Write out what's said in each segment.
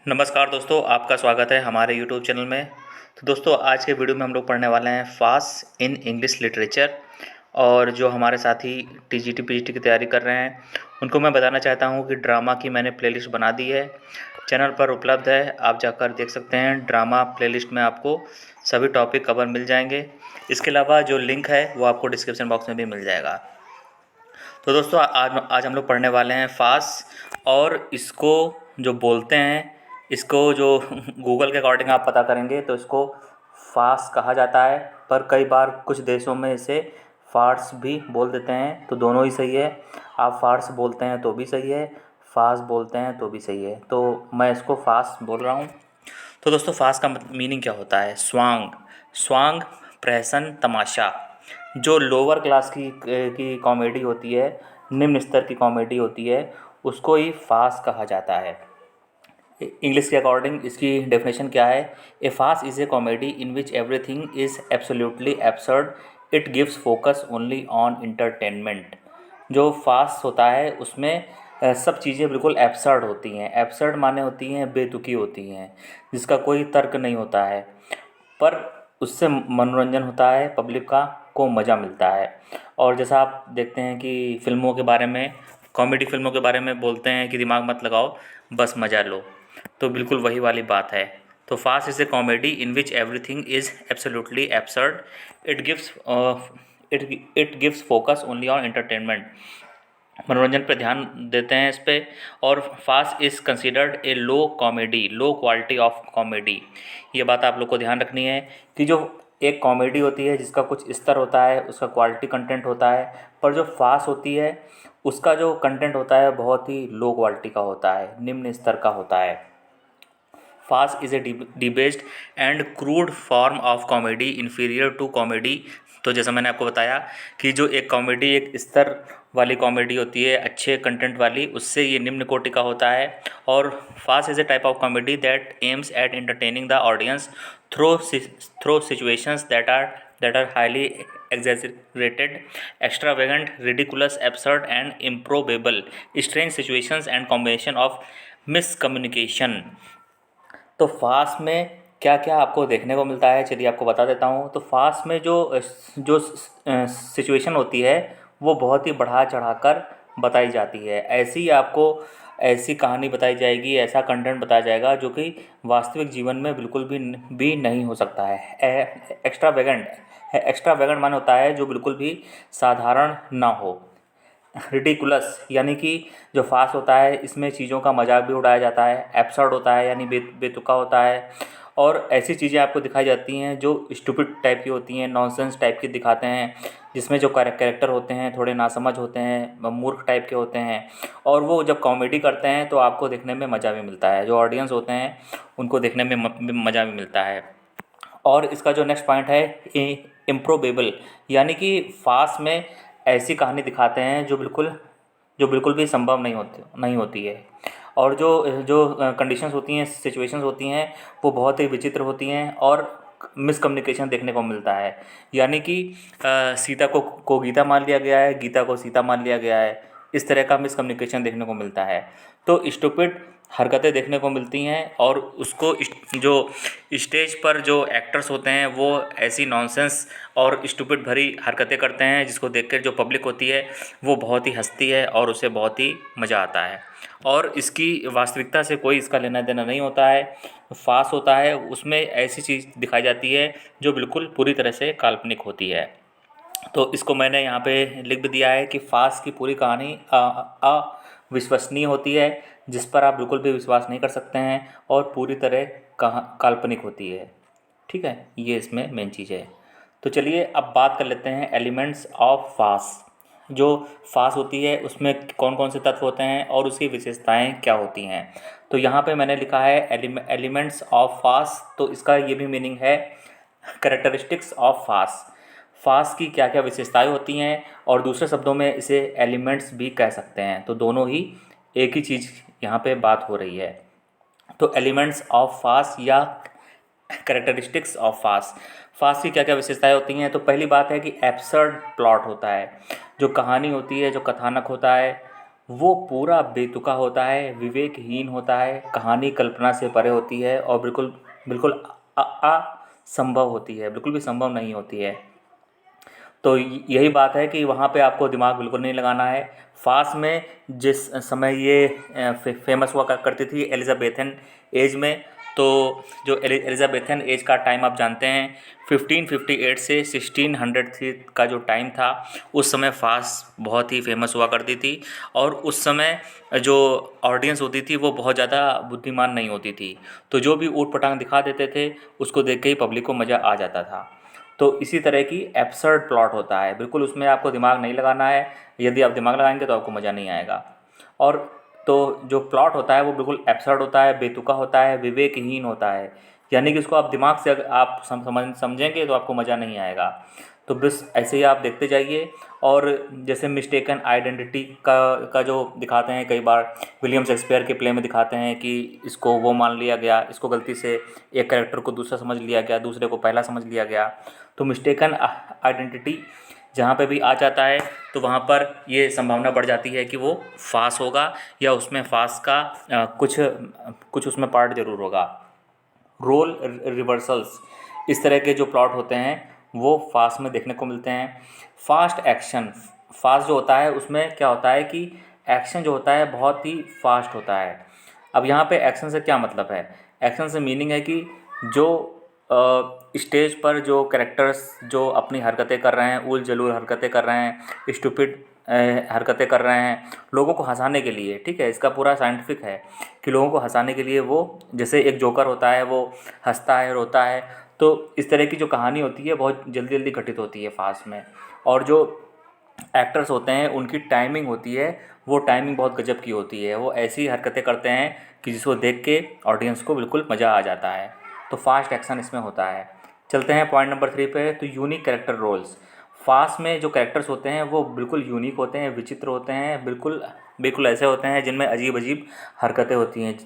नमस्कार दोस्तों, आपका स्वागत है हमारे यूट्यूब चैनल में। तो दोस्तों, आज के वीडियो में हम लोग पढ़ने वाले हैं फास्ट इन इंग्लिश लिटरेचर। और जो हमारे साथी टीजीटी पीजीटी की तैयारी कर रहे हैं उनको मैं बताना चाहता हूं कि ड्रामा की मैंने प्लेलिस्ट बना दी है, चैनल पर उपलब्ध है, आप जाकर देख सकते हैं। ड्रामा प्लेलिस्ट में आपको सभी टॉपिक कवर मिल जाएंगे। इसके अलावा जो लिंक है वो आपको डिस्क्रिप्शन बॉक्स में भी मिल जाएगा। तो दोस्तों, आज हम लोग पढ़ने वाले हैं फास्ट। और इसको जो बोलते हैं, इसको जो गूगल के अकॉर्डिंग आप पता करेंगे तो इसको फास्ट कहा जाता है, पर कई बार कुछ देशों में इसे फार्स भी बोल देते हैं। तो दोनों ही सही है। आप फार्स बोलते हैं तो भी सही है, फास्ट बोलते हैं तो भी सही है। तो मैं इसको फास्ट बोल रहा हूँ। तो दोस्तों, फास्ट का मीनिंग क्या होता है? स्वांग। स्वांग प्रहसन, तमाशा। जो लोअर क्लास की कॉमेडी होती है, निम्न स्तर की कॉमेडी होती है, उसको ही फास्ट कहा जाता है। इंग्लिश के अकॉर्डिंग इसकी डेफिनेशन क्या है? ए फास्ट is a comedy in which everything is absolutely absurd, it gives focus only on entertainment. जो फास्ट होता है उसमें सब चीज़ें बिल्कुल एब्सर्ड होती हैं। एब्सर्ड माने होती हैं बेतुकी होती हैं, जिसका कोई तर्क नहीं होता है, पर उससे मनोरंजन होता है, पब्लिक को मज़ा मिलता है। और जैसा आप देखते हैं कि फ़िल्मों के बारे में, कॉमेडी फ़िल्मों के बारे में बोलते हैं कि दिमाग मत लगाओ, बस मज़ा लो। तो बिल्कुल वही वाली बात है। तो fast is a comedy in which everything is absolutely absurd, it gives it gives focus only on entertainment. मनोरंजन पे ध्यान देते हैं इस पे। और फास्ट is considered a low comedy, low quality of comedy. ये बात आप लोग को ध्यान रखनी है कि जो एक कॉमेडी होती है जिसका कुछ स्तर होता है, उसका क्वालिटी कंटेंट होता है, पर जो फास्ट होती है उसका जो कंटेंट होता है बहुत ही लो क्वालिटी का होता है, निम्न स्तर का होता है। फास्ट is a debased and crude form of comedy inferior to comedy. तो जैसा मैंने आपको बताया कि जो एक कॉमेडी एक स्तर वाली कॉमेडी होती है, अच्छे कंटेंट वाली, उससे ये निम्न कोटि का होता है। और फास्ट is a type of comedy that aims at entertaining the audience through situations that are highly exaggerated, extravagant, ridiculous, absurd and improbable, strange situations and combination of miscommunication। तो फास्ट में क्या क्या आपको देखने को मिलता है, चलिए आपको बता देता हूँ। तो फास्ट में जो जो सिचुएशन होती है वो बहुत ही बढ़ा चढ़ाकर बताई जाती है। ऐसी आपको ऐसी कहानी बताई जाएगी, ऐसा कंटेंट बताया जाएगा जो कि वास्तविक जीवन में बिल्कुल भी नहीं हो सकता है। एक्स्ट्रावेगेंट मान होता है जो बिल्कुल भी साधारण ना हो। रिडिकुलस यानी कि जो फास्ट होता है इसमें चीज़ों का मजाक भी उड़ाया जाता है। एब्सर्ड होता है यानी बेतुका होता है। और ऐसी चीज़ें आपको दिखाई जाती हैं जो स्टूपिड टाइप की होती हैं, नॉनसेंस टाइप की दिखाते हैं, जिसमें जो कैरेक्टर होते हैं थोड़े नासमझ होते हैं, मूर्ख टाइप के होते हैं। और वो जब कॉमेडी करते हैं तो आपको देखने में मज़ा भी मिलता है, जो ऑडियंस होते हैं उनको देखने में मज़ा भी मिलता है। और इसका जो नेक्स्ट पॉइंट है, इम्प्रोबेबल, यानी कि फास्ट में ऐसी कहानी दिखाते हैं जो बिल्कुल भी संभव नहीं होती है। और जो जो कंडीशंस होती हैं, सिचुएशंस होती हैं, वो बहुत ही विचित्र होती हैं और मिसकम्युनिकेशन देखने को मिलता है। यानी कि सीता को गीता मान लिया गया है, गीता को सीता मान लिया गया है, इस तरह का मिसकम्युनिकेशन देखने को मिलता है। तो स्टूपिड हरकतें देखने को मिलती हैं। और उसको जो स्टेज पर जो एक्टर्स होते हैं वो ऐसी नॉनसेंस और स्टूपिड भरी हरकतें करते हैं जिसको देखकर जो पब्लिक होती है वो बहुत ही हंसती है और उसे बहुत ही मज़ा आता है। और इसकी वास्तविकता से कोई इसका लेना देना नहीं होता है। फास्ट होता है उसमें ऐसी चीज़ दिखाई जाती है जो बिल्कुल पूरी तरह से काल्पनिक होती है। तो इसको मैंने यहाँ पे लिख भी दिया है कि फास्ट की पूरी कहानी अविश्वसनीय होती है, जिस पर आप बिल्कुल भी विश्वास नहीं कर सकते हैं, और पूरी तरह काल्पनिक होती है। ठीक है, ये इसमें मेन चीज़ है। तो चलिए अब बात कर लेते हैं एलिमेंट्स ऑफ फास्ट। जो फास्ट होती है उसमें कौन कौन से तत्व होते हैं और उसकी विशेषताएं क्या होती हैं। तो यहाँ पे मैंने लिखा है एलिमेंट्स ऑफ फास्ट। तो इसका ये भी मीनिंग है कैरेक्टरिस्टिक्स ऑफ फास्ट। फास्ट की क्या क्या विशेषताएं होती हैं, और दूसरे शब्दों में इसे एलिमेंट्स भी कह सकते हैं। तो दोनों ही एक ही चीज़ यहाँ पे बात हो रही है। तो एलिमेंट्स ऑफ फास्ट या कैरेक्टरिस्टिक्स ऑफ फास्ट। फास्ट की क्या क्या विशेषताएं होती हैं? तो पहली बात है कि एब्सर्ड प्लॉट होता है। जो कहानी होती है, जो कथानक होता है, वो पूरा बेतुका होता है, विवेकहीन होता है, कहानी कल्पना से परे होती है और बिल्कुल बिल्कुल असंभव होती है, बिल्कुल भी संभव नहीं होती है। तो यही बात है कि वहाँ पे आपको दिमाग बिल्कुल नहीं लगाना है। फ़ास्ट में जिस समय ये फेमस हुआ करती थी एलिज़ाबेथन एज में, तो जो एलिज़ाबेथन एज का टाइम आप जानते हैं 1558 से 1603 का जो टाइम था, उस समय फ़ास्ट बहुत ही फेमस हुआ करती थी। और उस समय जो ऑडियंस होती थी वो बहुत ज़्यादा बुद्धिमान नहीं होती थी, तो जो भी ऊट पटांग दिखा देते थे उसको देख के ही पब्लिक को मज़ा आ जाता था। तो इसी तरह की एब्सर्ड प्लॉट होता है, बिल्कुल उसमें आपको दिमाग नहीं लगाना है। यदि आप दिमाग लगाएंगे तो आपको मज़ा नहीं आएगा। और तो जो प्लॉट होता है वो बिल्कुल एब्सर्ड होता है, बेतुका होता है, विवेकहीन होता है, यानी कि उसको आप दिमाग से अगर आप समझेंगे तो आपको मज़ा नहीं आएगा। तो बस ऐसे ही आप देखते जाइए। और जैसे मिस्टेकन आइडेंटिटी का जो दिखाते हैं कई बार, विलियम शेक्सपियर के प्ले में दिखाते हैं कि इसको वो मान लिया गया, इसको गलती से एक कैरेक्टर को दूसरा समझ लिया गया, दूसरे को पहला समझ लिया गया। तो मिस्टेकन आइडेंटिटी जहाँ पे भी आ जाता है तो वहाँ पर ये संभावना बढ़ जाती है कि वो फास होगा, या उसमें फास का कुछ कुछ उसमें पार्ट ज़रूर होगा। रोल रिवर्सल्स, इस तरह के जो प्लॉट होते हैं वो फास्ट में देखने को मिलते हैं। फास्ट एक्शन, फास्ट जो होता है उसमें क्या होता है कि एक्शन जो होता है बहुत ही फास्ट होता है। अब यहाँ पे एक्शन से क्या मतलब है? एक्शन से मीनिंग है कि जो स्टेज पर जो कैरेक्टर्स जो अपनी हरकतें कर रहे हैं, उल जलूल हरकतें कर रहे हैं, स्टूपिड हरकतें कर रहे हैं लोगों को हंसाने के लिए, ठीक है, इसका पूरा साइंटिफिक है कि लोगों को हंसाने के लिए वो, जैसे एक जोकर होता है वो हंसता है रोता है, तो इस तरह की जो कहानी होती है बहुत जल्दी जल्दी घटित होती है फास्ट में। और जो एक्टर्स होते हैं उनकी टाइमिंग होती है, वो टाइमिंग बहुत गजब की होती है, वो ऐसी हरकतें करते हैं कि जिसको देख के ऑडियंस को बिल्कुल मज़ा आ जाता है। तो फास्ट एक्शन इसमें होता है। चलते हैं पॉइंट नंबर 3 पे। तो यूनिक कैरेक्टर रोल्स, फास्ट में जो कैरेक्टर्स होते हैं वो बिल्कुल यूनिक होते हैं, विचित्र होते हैं, बिल्कुल बिल्कुल ऐसे होते हैं जिनमें अजीब अजीब हरकतें होती हैं।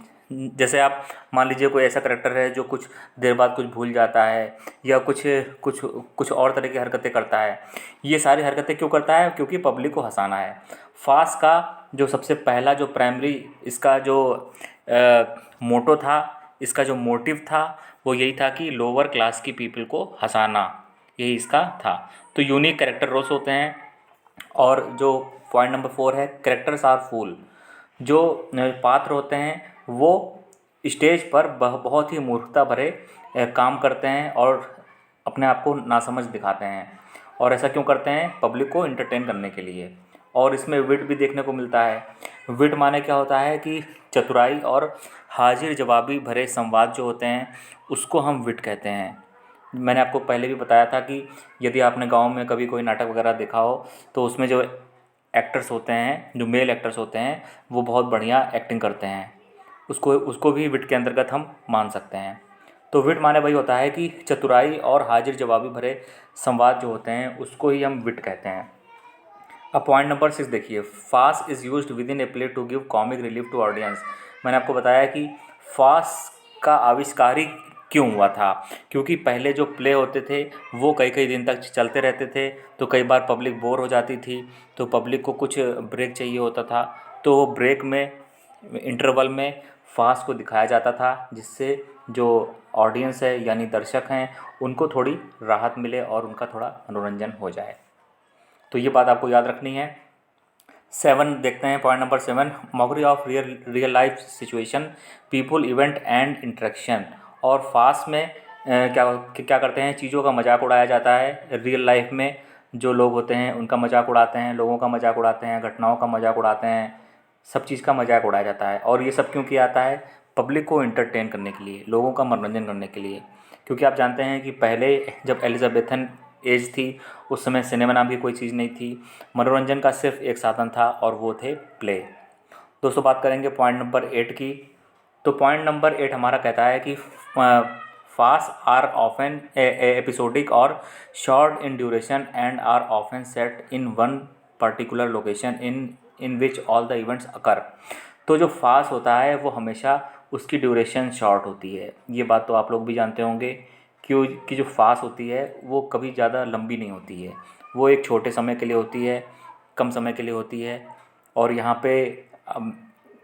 जैसे आप मान लीजिए कोई ऐसा करैक्टर है जो कुछ देर बाद कुछ भूल जाता है, या कुछ कुछ कुछ और तरह की हरकतें करता है। ये सारी हरकतें क्यों करता है? क्योंकि पब्लिक को हंसाना है। फास्ट का जो सबसे पहला जो प्राइमरी इसका जो मोटो था, इसका जो मोटिव था, वो यही था कि लोअर क्लास की पीपल को हंसाना, यही इसका था। तो यूनिक कैरेक्टर रोल्स होते हैं। और जो पॉइंट नंबर 4 है, कैरेक्टर्स आर फूल, जो पात्र होते हैं वो स्टेज पर बहुत ही मूर्खता भरे काम करते हैं और अपने आप को नासमझ दिखाते हैं। और ऐसा क्यों करते हैं? पब्लिक को एंटरटेन करने के लिए। और इसमें विट भी देखने को मिलता है। विट माने क्या होता है कि चतुराई और हाजिर जवाबी भरे संवाद जो होते हैं उसको हम विट कहते हैं। मैंने आपको पहले भी बताया था कि यदि आपने गांव में कभी कोई नाटक वगैरह देखा हो तो उसमें जो एक्टर्स होते हैं, जो मेल एक्टर्स होते हैं, वो बहुत बढ़िया एक्टिंग करते हैं, उसको उसको भी विट के अंतर्गत हम मान सकते हैं। तो विट माने वही होता है कि चतुराई और हाजिर जवाबी भरे संवाद जो होते हैं उसको ही हम विट कहते हैं। अब पॉइंट नंबर 6 देखिए, फास्ट is used within a play to give comic relief to audience. मैंने आपको बताया कि फास्ट का आविष्कार ही क्यों हुआ था, क्योंकि पहले जो प्ले होते थे वो कई कई दिन तक चलते रहते थे, तो कई बार पब्लिक बोर हो जाती थी, तो पब्लिक को कुछ ब्रेक चाहिए होता था। तो वो ब्रेक में, इंटरवल में फास्ट को दिखाया जाता था, जिससे जो ऑडियंस है यानी दर्शक हैं उनको थोड़ी राहत मिले और उनका थोड़ा मनोरंजन हो जाए। तो ये बात आपको याद रखनी है। 7 देखते हैं, point number 7, mockery of real life situation, people, event and interaction. और फास्ट में क्या क्या करते हैं, चीज़ों का मजाक उड़ाया जाता है। रियल लाइफ में जो लोग होते हैं उनका मजाक उड़ाते हैं, लोगों का मजाक उड़ाते हैं, घटनाओं का मजाक उड़ाते हैं, सब चीज़ का मजाक उड़ाया जाता है। और ये सब क्यों किया जाता है? पब्लिक को इंटरटेन करने के लिए, लोगों का मनोरंजन करने के लिए। क्योंकि आप जानते हैं कि पहले जब एलिजाबेथन एज थी उस समय सिनेमा नाम की कोई चीज़ नहीं थी, मनोरंजन का सिर्फ एक साधन था और वो थे प्ले। दोस्तों बात करेंगे पॉइंट नंबर 8 की। तो पॉइंट नंबर 8 हमारा कहता है कि फास्ट आर ऑफन एपिसोडिक और short in duration and are often set in one particular location in which all the events occur. तो जो फास्ट होता है वो हमेशा उसकी ड्यूरेशन शॉर्ट होती है। ये बात तो आप लोग भी जानते होंगे कि जो फास्ट होती है वो कभी ज़्यादा लंबी नहीं होती है, वो एक छोटे समय के लिए होती है, कम समय के लिए होती है। और यहाँ पे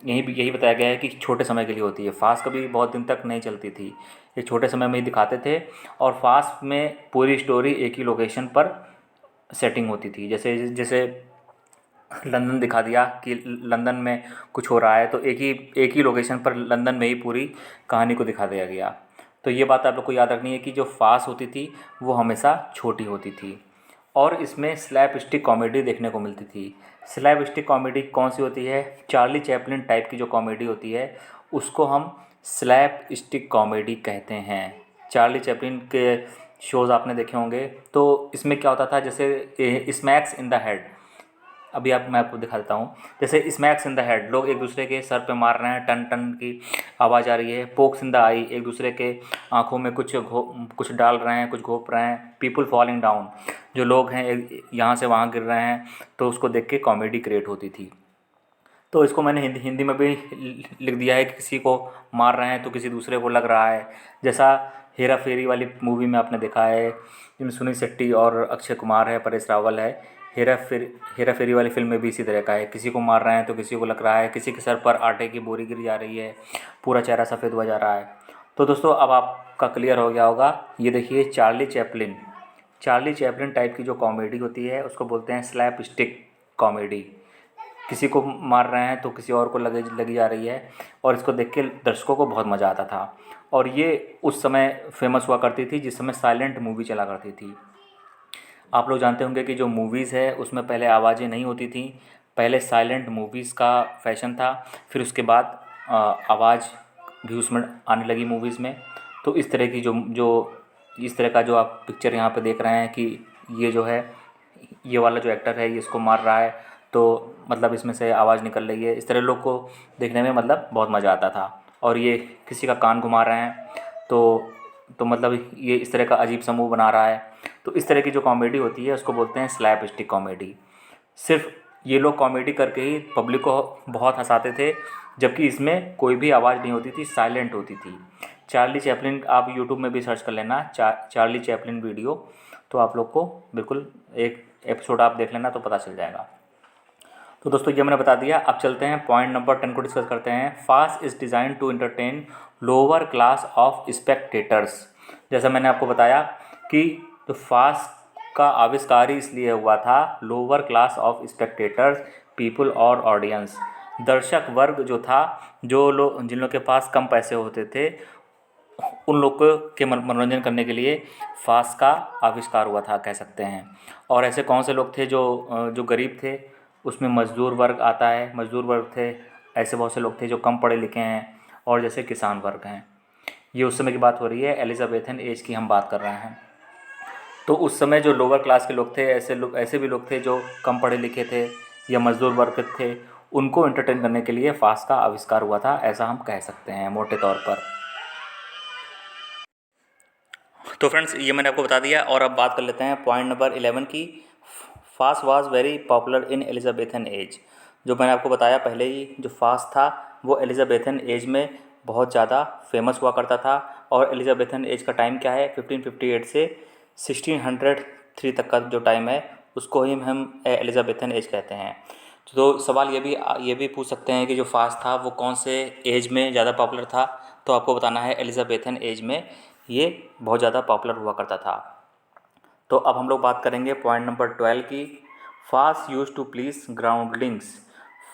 यही बताया गया है कि छोटे समय के लिए होती है। फास्ट कभी बहुत दिन तक नहीं चलती थी, ये छोटे समय में ही दिखाते थे। और फास्ट में पूरी स्टोरी एक ही लोकेशन पर सेटिंग होती थी। जैसे जैसे लंदन दिखा दिया कि लंदन में कुछ हो रहा है, तो एक ही लोकेशन पर लंदन में ही पूरी कहानी को दिखा दिया गया। तो ये बात आप लोग को याद रखनी है कि जो फास्ट होती थी वो हमेशा छोटी होती थी। और इसमें स्लैप स्टिक कॉमेडी देखने को मिलती थी। स्लैप स्टिक कॉमेडी कौन सी होती है? चार्ली चैपलिन टाइप की जो कॉमेडी होती है उसको हम स्लैप स्टिक कॉमेडी कहते हैं। चार्ली चैपलिन के शोज़ आपने देखे होंगे। तो इसमें क्या होता था, जैसे स्मैक्स इन द हेड, अभी मैं आपको दिखा देता हूँ। जैसे स्मैक्स इन द हेड, लोग एक दूसरे के सर पे मार रहे हैं, टन टन की आवाज़ आ रही है। पोक्स इन द आई, एक दूसरे के आँखों में कुछ डाल रहे हैं, कुछ घोप रहे हैं। पीपल फॉलिंग डाउन, जो लोग हैं यहाँ से वहाँ गिर रहे हैं, तो उसको देख के कॉमेडी क्रिएट होती थी। तो इसको मैंने हिंदी में भी लिख दिया है कि किसी को मार रहे हैं तो किसी दूसरे को लग रहा है। जैसा हेरा फेरी वाली मूवी में आपने देखा है, जिसमें सुनील शेट्टी और अक्षय कुमार है, परेश रावल है। हेरा फेरी वाली फिल्म में भी इसी तरह का है, किसी को मार रहे हैं तो किसी को लग रहा है, किसी के सर पर आटे की बोरी गिर जा रही है, पूरा चेहरा सफ़ेद हुआ जा रहा है। तो दोस्तों अब आपका क्लियर हो गया होगा। ये देखिए चार्ली चैपलिन टाइप की जो कॉमेडी होती है उसको बोलते हैं स्लैप स्टिक कॉमेडी। किसी को मार रहे हैं तो किसी और को लगी जा रही है, और इसको देख के दर्शकों को बहुत मज़ा आता था। और ये उस समय फेमस हुआ करती थी जिस समय साइलेंट मूवी चला करती थी। आप लोग जानते होंगे कि जो मूवीज़ है उसमें पहले आवाज़ें नहीं होती थी, पहले साइलेंट मूवीज़ का फैशन था, फिर उसके बाद आवाज़ भी उसमें आने लगी मूवीज़ में। तो इस तरह की जो जो इस तरह का जो आप पिक्चर यहाँ पे देख रहे हैं कि ये जो है, ये वाला जो एक्टर है ये इसको मार रहा है, तो मतलब इसमें से आवाज़ निकल रही है। इस तरह लोग को देखने में मतलब बहुत मज़ा आता था। और ये किसी का कान घुमा रहे हैं, तो मतलब ये इस तरह का अजीब सा मुँह बना रहा है। तो इस तरह की जो कॉमेडी होती है उसको बोलते हैं स्लैप स्टिक कॉमेडी। सिर्फ ये लोग कॉमेडी करके ही पब्लिक को बहुत हंसाते थे, जबकि इसमें कोई भी आवाज़ नहीं होती थी, साइलेंट होती थी। चार्ली चैपलिन आप यूट्यूब में भी सर्च कर लेना, चार्ली चैपलिन वीडियो, तो आप लोग को बिल्कुल एक एपिसोड आप देख लेना तो पता चल जाएगा। तो दोस्तों ये मैंने बता दिया। अब चलते हैं पॉइंट नंबर 10 को डिस्कस करते हैं। फास्ट is design to entertain lower class of spectators. जैसा मैंने आपको बताया कि तो फास्ट का आविष्कार ही इसलिए हुआ था, lower class of spectators, people और ऑडियंस, दर्शक वर्ग जो था, जो लोग जिन लोग के पास कम पैसे होते थे उन लोग के मनोरंजन करने के लिए फास्ट का आविष्कार हुआ था, कह सकते हैं। और ऐसे कौन से लोग थे जो गरीब थे, उसमें मज़दूर वर्ग आता है, मज़दूर वर्ग थे। ऐसे बहुत से लोग थे जो कम पढ़े लिखे हैं, और जैसे किसान वर्ग हैं। ये उस समय की बात हो रही है, एलिजाबेथन एज की हम बात कर रहे हैं। तो उस समय जो लोअर क्लास के लोग थे, ऐसे भी लोग थे जो कम पढ़े लिखे थे या मज़दूर वर्ग थे, उनको एंटरटेन करने के लिए फास्ट का आविष्कार हुआ था, ऐसा हम कह सकते हैं मोटे तौर पर। तो फ्रेंड्स ये मैंने आपको बता दिया। और अब बात कर लेते हैं पॉइंट नंबर 11 की। Fast was very popular in Elizabethan age. जो मैंने आपको बताया पहले ही, जो फास्ट था वो एलिजाबेथन एज में बहुत ज़्यादा फेमस हुआ करता था। और एलिजाबेथन एज का टाइम क्या है, 1558 से 1603 तक का जो टाइम है उसको ही हम एलिजाबेथन एज कहते हैं। तो सवाल ये भी पूछ सकते हैं कि जो फास्ट था वो कौन से एज में ज़्यादा पॉपुलर था, तो आपको बताना है एलिजाबेथन एज में ये बहुत ज़्यादा पॉपुलर हुआ करता था। तो अब हम लोग बात करेंगे पॉइंट नंबर 12 की। फास्ट यूज टू प्लीज ग्राउंडलिंग्स।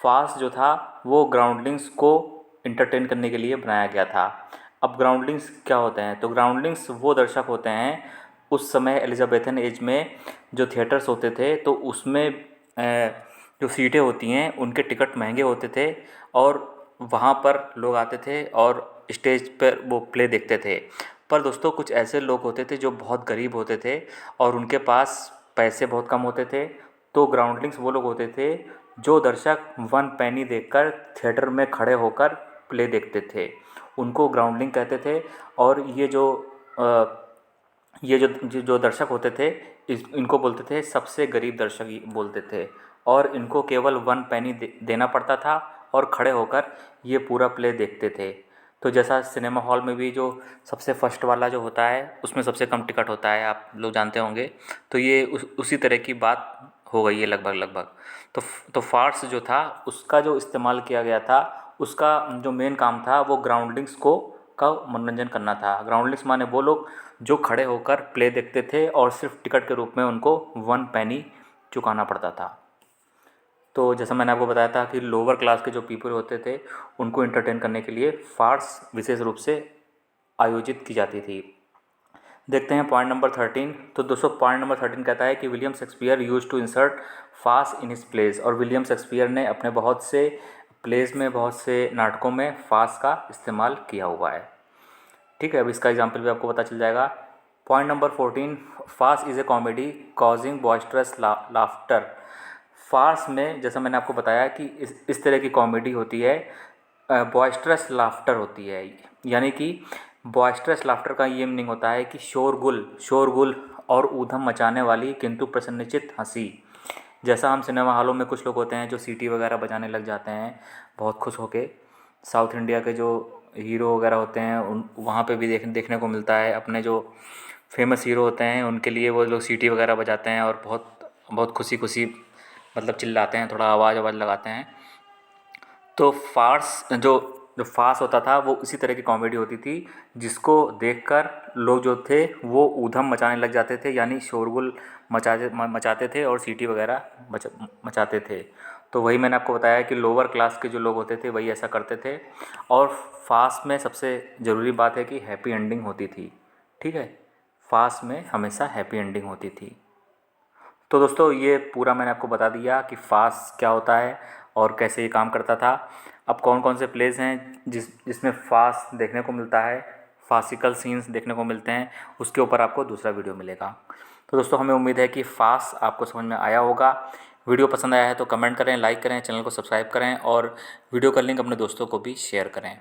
फास्ट जो था वो ग्राउंडलिंग्स को इंटरटेन करने के लिए बनाया गया था। अब ग्राउंडलिंग्स क्या होते हैं, तो ग्राउंडलिंग्स वो दर्शक होते हैं उस समय एलिजाबेथन एज में जो थिएटर्स होते थे, तो उसमें जो सीटें होती हैं उनके टिकट महंगे होते थे, और वहाँ पर लोग आते थे और स्टेज पर वो प्ले देखते थे। पर दोस्तों कुछ ऐसे लोग होते थे जो बहुत गरीब होते थे और उनके पास पैसे बहुत कम होते थे। तो ग्राउंडलिंग्स वो लोग होते थे जो दर्शक 1 पैनी देखकर थिएटर में खड़े होकर प्ले देखते थे, उनको ग्राउंडलिंग कहते थे। और ये जो दर्शक होते थे इनको बोलते थे सबसे गरीब दर्शक बोलते थे। और इनको केवल 1 पैनी देना पड़ता था और खड़े होकर ये पूरा प्ले देखते थे। तो जैसा सिनेमा हॉल में भी जो सबसे फर्स्ट वाला जो होता है उसमें सबसे कम टिकट होता है, आप लोग जानते होंगे। तो ये उसी तरह की बात हो गई है लगभग लगभग। तो फार्स जो था उसका जो इस्तेमाल किया गया था, उसका जो मेन काम था वो ग्राउंडलिंग्स को का मनोरंजन करना था। ग्राउंडलिंग्स माने वो लोग जो खड़े होकर प्ले देखते थे और सिर्फ टिकट के रूप में उनको 1 पैनी चुकाना पड़ता था। तो जैसा मैंने आपको बताया था कि लोअर क्लास के जो पीपल होते थे उनको इंटरटेन करने के लिए फार्स विशेष रूप से आयोजित की जाती थी। देखते हैं पॉइंट नंबर 13। तो दोस्तों पॉइंट नंबर 13 कहता है कि William Shakespeare use to insert farce in his plays. और विलियम शेक्सपियर ने अपने बहुत से प्लेस में, बहुत से नाटकों में फास का इस्तेमाल किया हुआ है। ठीक है, अब इसका एग्जाम्पल भी आपको पता चल जाएगा। Point number 14, farce is a comedy causing boisterous laughter. Farce में जैसा मैंने आपको बताया कि इस तरह की कॉमेडी होती है, बॉइस्टरस लाफ्टर होती है। यानी कि बॉइस्टरस लाफ्टर का ये मीनिंग होता है कि शोरगुल और ऊधम मचाने वाली किंतु प्रसन्नचित्त हंसी। जैसा हम सिनेमा हॉलों में कुछ लोग होते हैं जो सीटी वगैरह बजाने लग जाते हैं बहुत खुश होके। साउथ इंडिया के जो हीरो वगैरह होते हैं उन वहाँ पे भी देखने को मिलता है। अपने जो फेमस हीरो होते हैं उनके लिए वो लोग सीटी वगैरह बजाते हैं और बहुत बहुत खुशी खुशी मतलब चिल्लाते हैं, थोड़ा आवाज़ लगाते हैं। तो जो फार्स होता था वो इसी तरह की कॉमेडी होती थी जिसको देखकर लोग जो थे वो ऊधम मचाने लग जाते थे, यानी शोरगुल मचाते थे और सीटी वगैरह मचाते थे। तो वही मैंने आपको बताया कि लोअर क्लास के जो लोग होते थे वही ऐसा करते थे। और फार्स में सबसे ज़रूरी बात है कि हैप्पी एंडिंग होती थी। ठीक है, फार्स में हमेशा हैप्पी एंडिंग होती थी। तो दोस्तों ये पूरा मैंने आपको बता दिया कि फास क्या होता है और कैसे ये काम करता था। अब कौन कौन से प्लेस हैं जिसमें फास देखने को मिलता है, फासिकल सीन्स देखने को मिलते हैं, उसके ऊपर आपको दूसरा वीडियो मिलेगा। तो दोस्तों हमें उम्मीद है कि फास आपको समझ में आया होगा। वीडियो पसंद आया है तो कमेंट करें, लाइक करें, चैनल को सब्सक्राइब करें और वीडियो का लिंक अपने दोस्तों को भी शेयर करें।